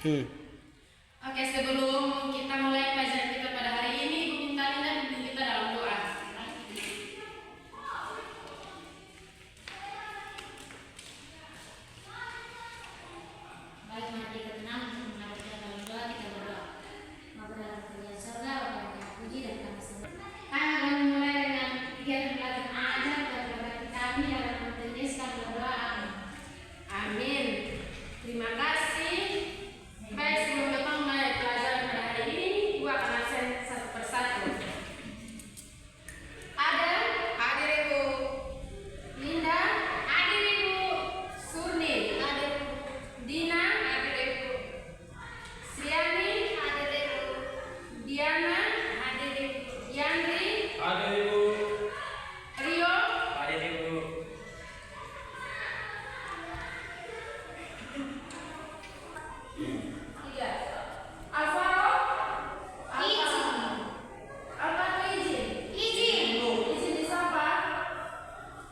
Hmm. Oke, sebelum kita mulai pelajaran kita pada hari ini, Ibu minta Linda bimbing kita dalam doa. Baik, mari kita tenang untuk menghadap kita dalam doa. Kita berdoa. Bapa dalam kerajaan surga, Bapa yang Maha Puji dan kami sembah. Kami akan mulai dengan kegiatan belajar mengajar dan berbakti kami dalam nama Tuhan Yesus kami berdoa. Amin. Amin. Terima kasih. Baik, sebelum kita mulai pelajaran pada hari ini, Ibu akan absen satu persatu. Adam, hadir Ibu. Linda, hadir Ibu. Surni, hadir Ibu. Dina, hadir Ibu. Siani, hadir Ibu. Diana, hadir Ibu. Yandri, Ada Ibu. Rio, Ada Ibu. iya. Alvaro, Izin. Alvaro izin. Izin. Izin disapa.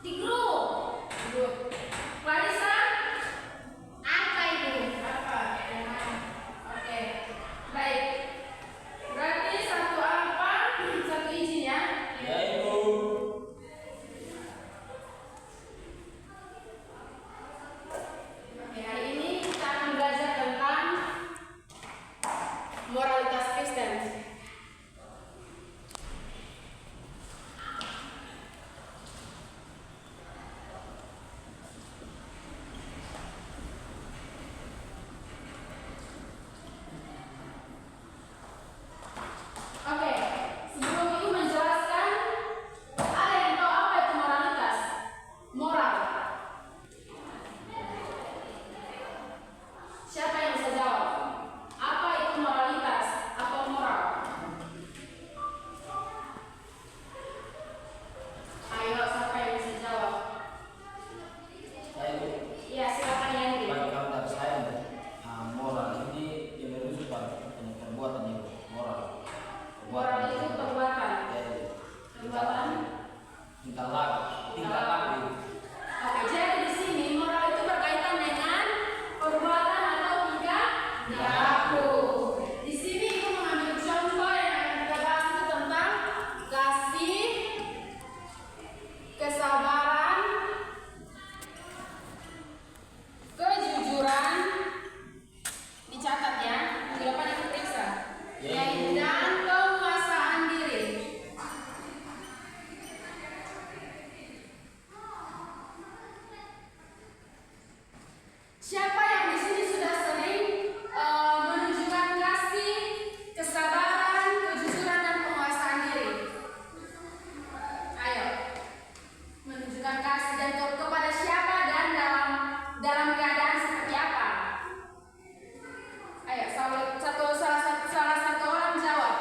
Di grup. Grup. Clarissa, Apa itu? apa? Oke. Baik. Berarti satu apa? Satu izin ya. Ya Ibu. Oke, hari ini kita akan belajar tentang moralitas Kristen. Oke, sebelum itu menjelaskan, ada yang tahu apa itu moralitas? Moral. Siapa yang bisa jawab? Apa itu moralitas atau moral? Ayo, siapa yang bisa jawab? Ya Ibu. Iya, silakan Yandri. Bagi kami dari saya, moral ini yang merujuk pada perbuatan Ibu. Moral. Moral itu perbuatan. Ya Ibu. Perbuatan. Tingkah laku. Oke, jadi di sini moral itu berkaitan dengan perbuatan atau tingkah laku. Di sini Ibu mengambil contoh yang akan kita bahas itu tentang kasih, kesabaran, kejujuran, dicatat ya, minggu depan Ibu periksa, Ya, Ibu. dan penguasaan diri. Siapa yang di sini sudah sering menunjukkan kasih, kesabaran, kejujuran dan penguasaan diri? Ayo, menunjukkan kasih dan kepada siapa dan dalam keadaan seperti apa? Ayo, salah satu orang jawab.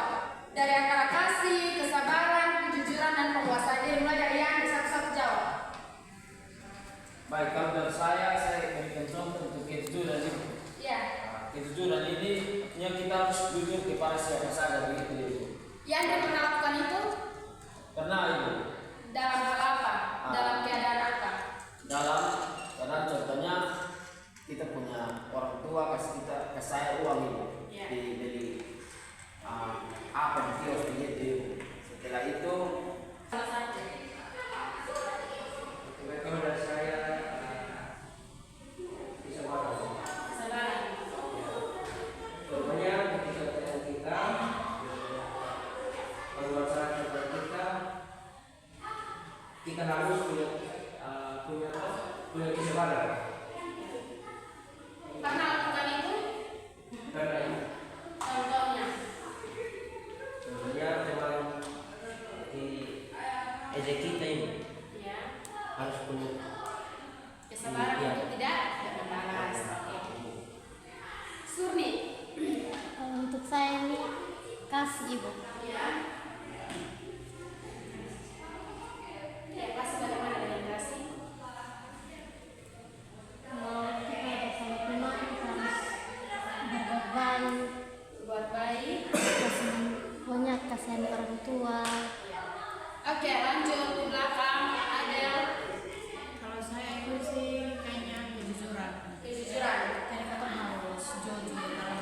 Dari antara kasih, kesabaran, kejujuran dan penguasaan diri, mulai dari yang satu-satu jawab. Baik, kalau dari saya berikan contoh untuk kejujuran Ibu. Ya, Kejujuran ini yang kita harus jujur kepada siapa saja begitu Ibu. yang pernah lakukan itu Pernah Ibu. dalam hal apa? Dalam keadaan apa? Karena contohnya kita punya orang tua kasih saya uang Ibu. Ya. Beli apa di kios begitu Ibu. Setelah itu Salah satu. kalau dari saya bisa marah. Kesabaran. Contohnya ketika kita berwacana kepada kita harus punya kesabaran. Pernah lakukan itu? Karena ini Contohnya. contohnya memang di ejek kita ini Ya. harus punya Kesabaran Iya. untuk tidak membalas. Oke. Surni. Kalau untuk saya ini kasih Ibu. Ya. Ya, kasih bagaimana dengan kasih? Kalau kita bersama teman kita harus berbuat baik, Buat baik. punya kasihan orang tua. Oke, lanjut di belakang ada Kalau saya itu sih kayaknya kejujuran. kejujuran. Jadi kita harus jujur dalam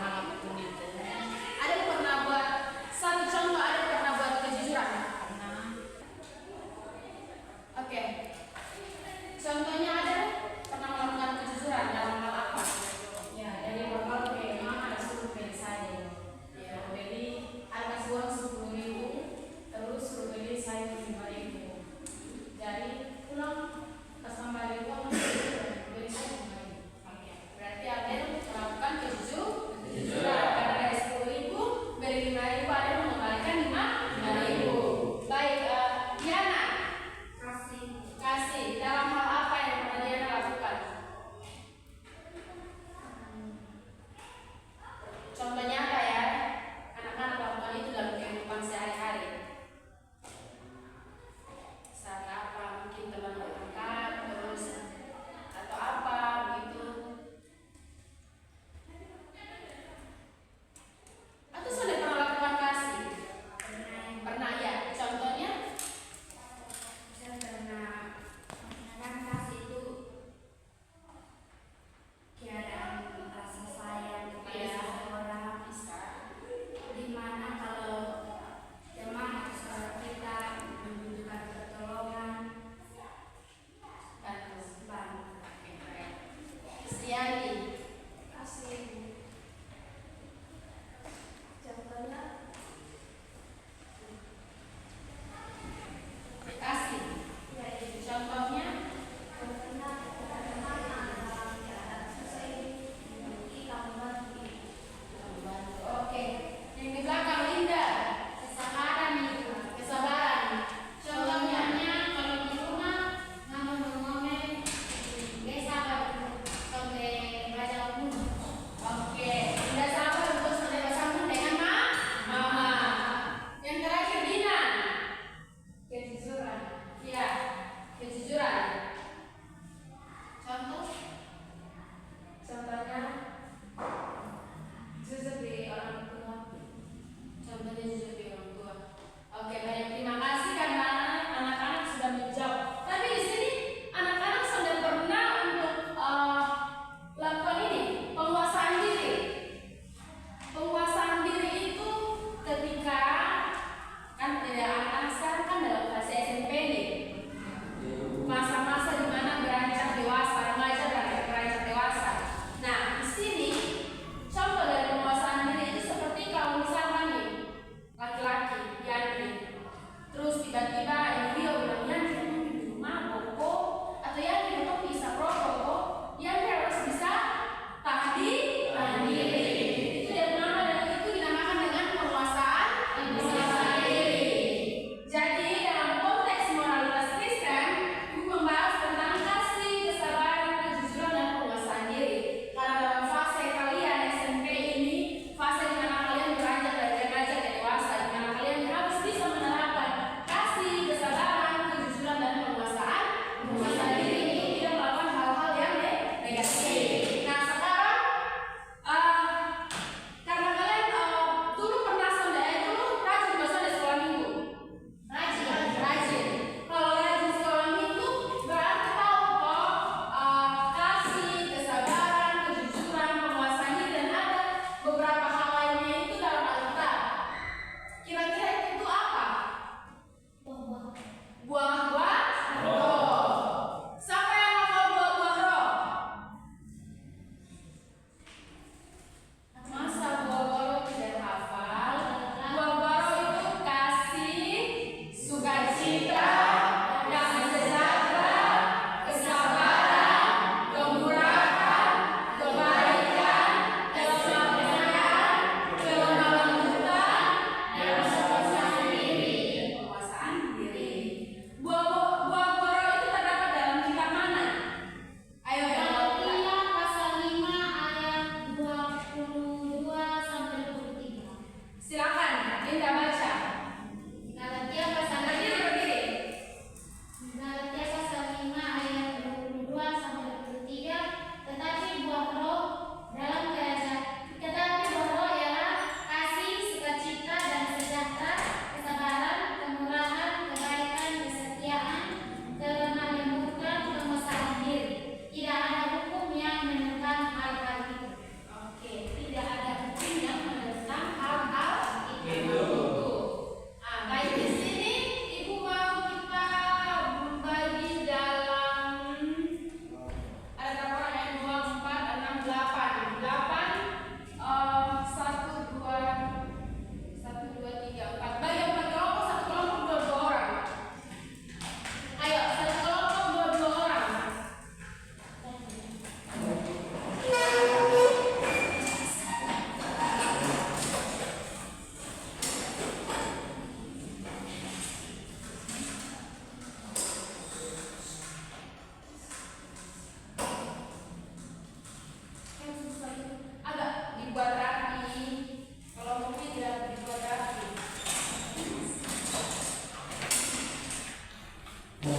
Di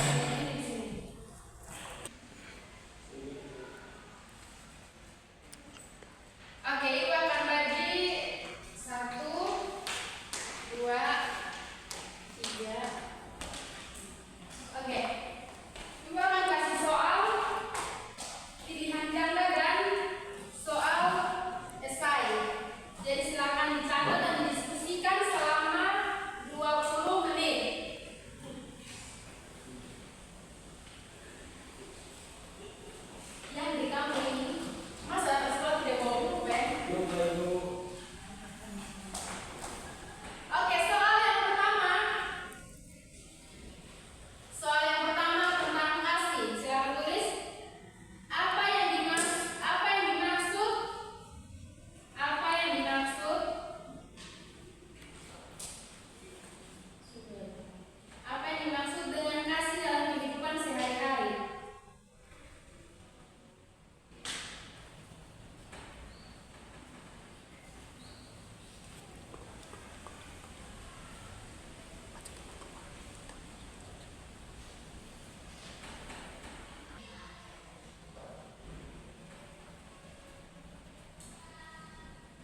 sini. Oke, Ibu akan bagi 1, 2, 3. Oke, Ibu akan kasih soal pilihan ganda dan soal esai. Jadi silakan dicatat dan didiskusikan selama 20 menit. Yang di kamu ini, masa sekolah tidak mau buku, Ben? Oke, soal yang pertama. Soal yang pertama tentang kasih. Silakan tulis. Apa yang dimaksud? Apa yang dimaksud? Apa yang dimaksud? Apa yang dimaksud dengan kasih dalam kehidupan sehari-hari?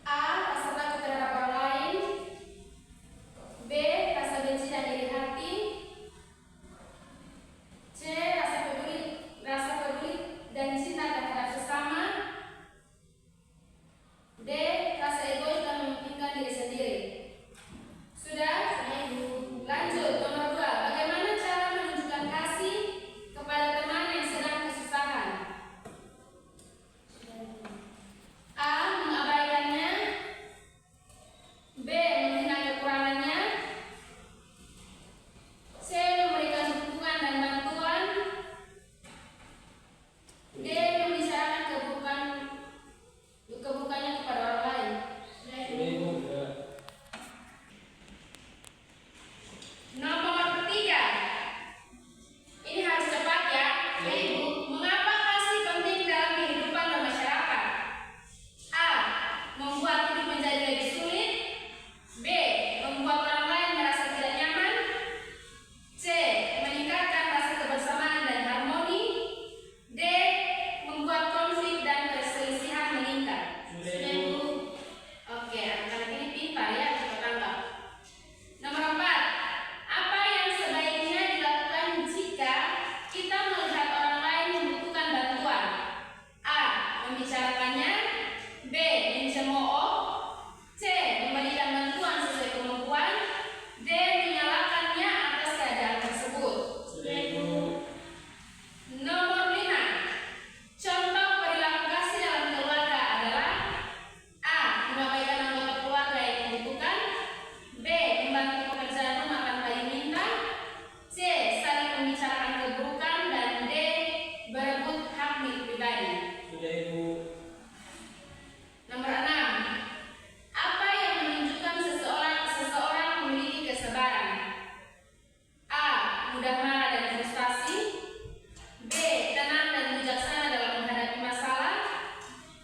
A. Rasa takut terhadap orang lain. B. Rasa benci dan iri hati. C. Rasa peduli dan cinta terhadap sesama. D. Rasa egois dan mementingkan diri sendiri. Sudah? Lanjut, nomor 2. Bagaimana cara menunjukkan kasih kepada teman yang sedang kesusahan? A. Mengabaikannya. B. Menghina kekurangannya. C. Memberikan dukungan dan bantuan. D. Membicarakan keburukannya kepada orang lain. Nomor 3. Ini harus cepat ya, Ibu. Mengapa kasih penting dalam kehidupan bermasyarakat? A. Membuat hidup menjadi lebih sulit. B. Membuat orang lain merasa tidak nyaman. C. Meningkatkan rasa kebersamaan dan harmoni. D. Membuat konflik dan perselisihan meningkat. Sudah, Ibu. Oke, anak-anak ini pintar ya, cepat tangkap. Nomor 4. Apa yang sebaiknya dilakukan jika kita melihat orang lain membutuhkan bantuan? A. Membicarakannya. B. Mencemooh. C. Memberikan bantuan sesuai kemampuan. D. Menyalahkannya atas keadaan tersebut. Nomor 5. Contoh perilaku kasih dalam keluarga adalah A. Mengabaikan anggota keluarga yang membutuhkan. B. Membantu pekerjaan rumah tanpa diminta. C. Saling membicarakan keburukan. Dan D. Berebut hak milik pribadi. Nomor 6. Apa yang menunjukkan seseorang memiliki kesabaran? A. Mudah marah dan frustasi. B. Tenang dan bijaksana dalam menghadapi masalah.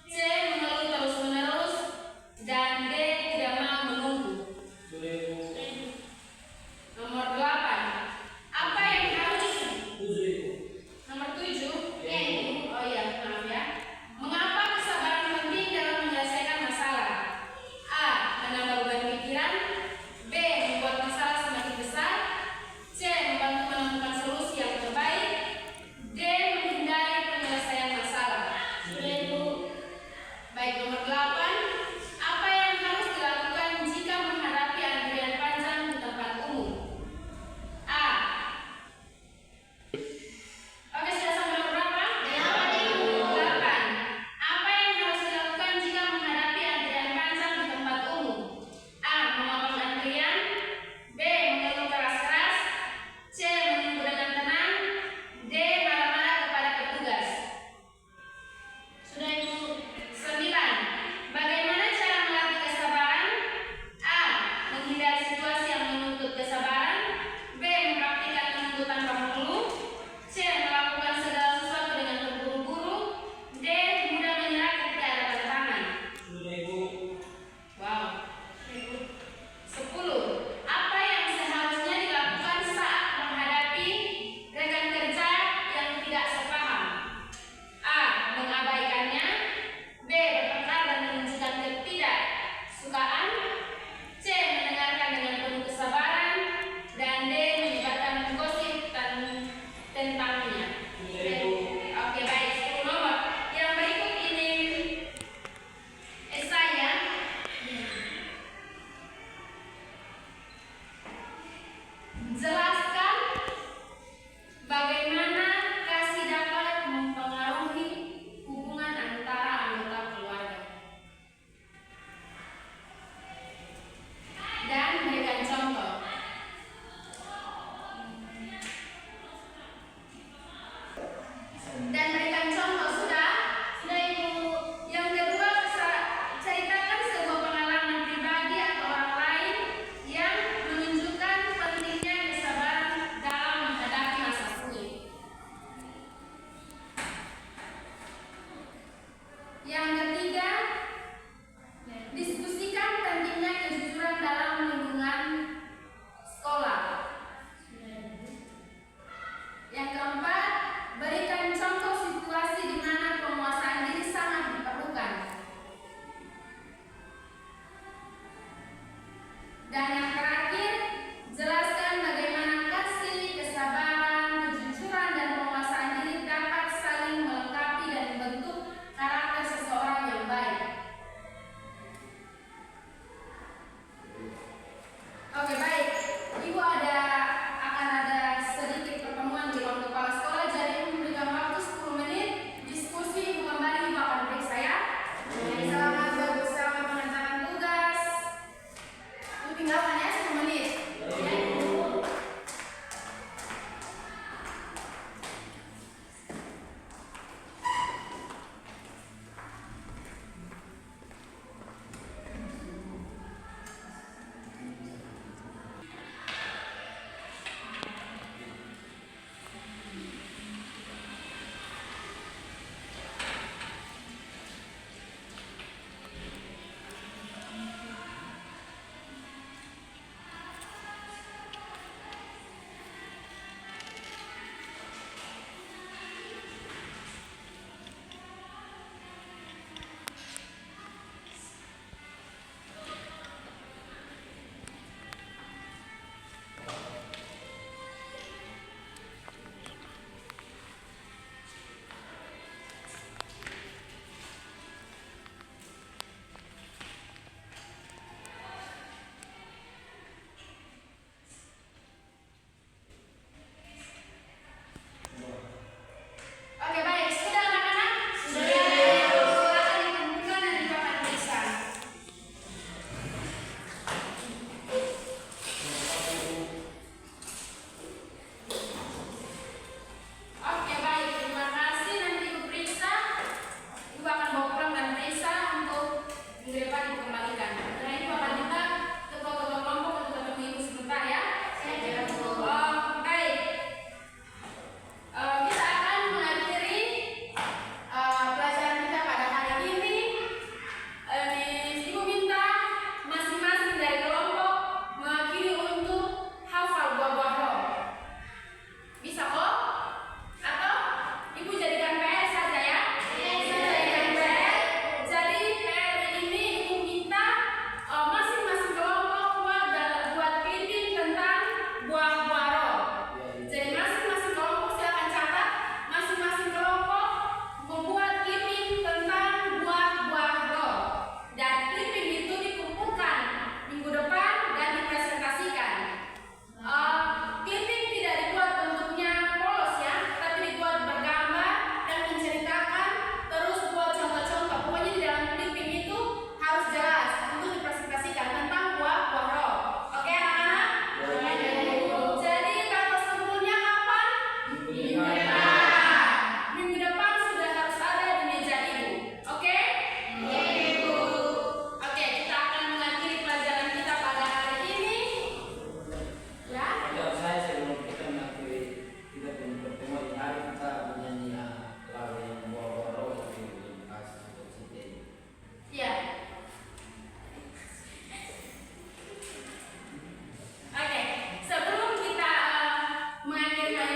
C. Mengeluh terus-menerus. Dan D. Tidak mau menunggu. Nomor 8. Apa yang harus? Nomor 7. Oh iya, maaf ya. Mengapa kesabaran penting dalam menyelesaikan masalah? A. Menambah beban pikiran. B. Membuat masalah semakin besar. C. Membantu menemukan solusi yang terbaik. D. Menghindari penyelesaian masalah. Baik, nomor 8. Apa yang harus dilakukan jika menghadapi antrian panjang di tempat umum? A. Oke, sudah sampai nomor berapa? 8. Apa yang harus dilakukan jika menghadapi antrian panjang di tempat umum? A. Memotong antrian. B. Mengeluh keras-keras. C. Menunggu dengan tenang. D. Marah-marah kepada petugas. Sudah, Ibu. 9. Bagaimana cara melatih kesabaran? A. Menghindari situasi yang menuntut kesabaran. B. Mempraktikkan menunggu tanpa mengeluh. C. Melakukan segala sesuatu dengan terburu-buru. D. Mudah menyerah ketika ada tantangan. Wow. 10. Apa yang seharusnya dilakukan saat menghadapi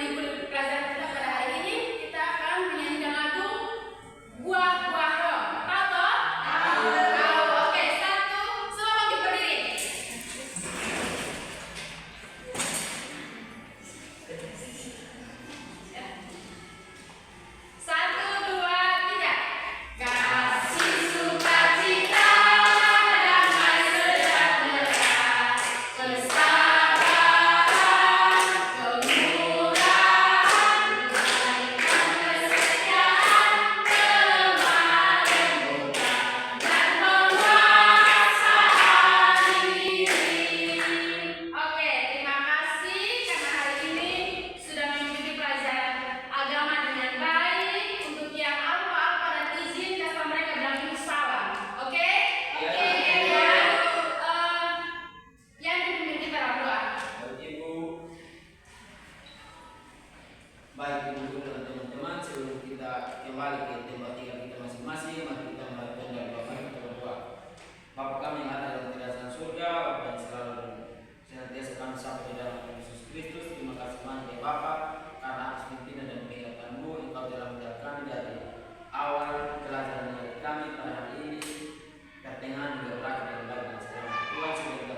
menjadi kulit pelajaran kita pada hari ini, kita akan menyanyikan lagu Buah-buah Roh. Tahu toh? Tahu. Oke, satu, semua bangkit berdiri. Satu, dua, tiga. Kasih sukacita, damai sejahtera, kesabaran, kemurahan, kebaikan, kesetiaan, kelemah lembut, dan penguasaan diri. Oke, terima kasih karena hari ini sudah mengikuti pelajaran agama dengan baik. Untuk yang alfa dan izin kasih mereka bilang ibu salam. Oke? Oke, ya. Yang dipimpin kita berdoa. Ibu, baik ibu dan teman-teman, sebelum kita kembali ke tempat tinggal kita masing-masing, mari kita melakukan dan doa kita berdoa. Bapa kami yang ada dalam kerajaan surga, Bapa yang selalu senantiasa kami sapa di dalam Tuhan Yesus Kristus. Terima kasih banyak ya Bapa, karena atas pimpinan dan pengingatanmu Engkau telah menjaga kami dari awal pelajaran dari kami pada hari ini, pertengahan hingga berakhir dengan baik dan selamat. Tuhan sudah kita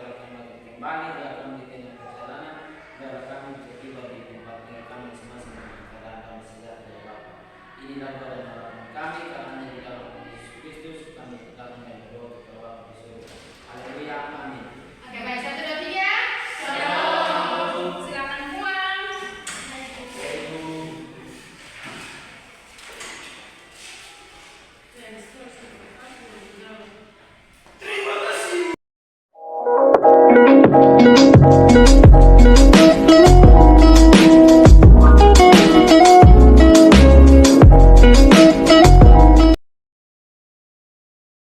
kembali dalam di tengah perjalanan, biarlah kami bisa tiba di tempat tinggal kami masing-masing dengan keadaan kami sejahtera ya Bapa. Inilah doa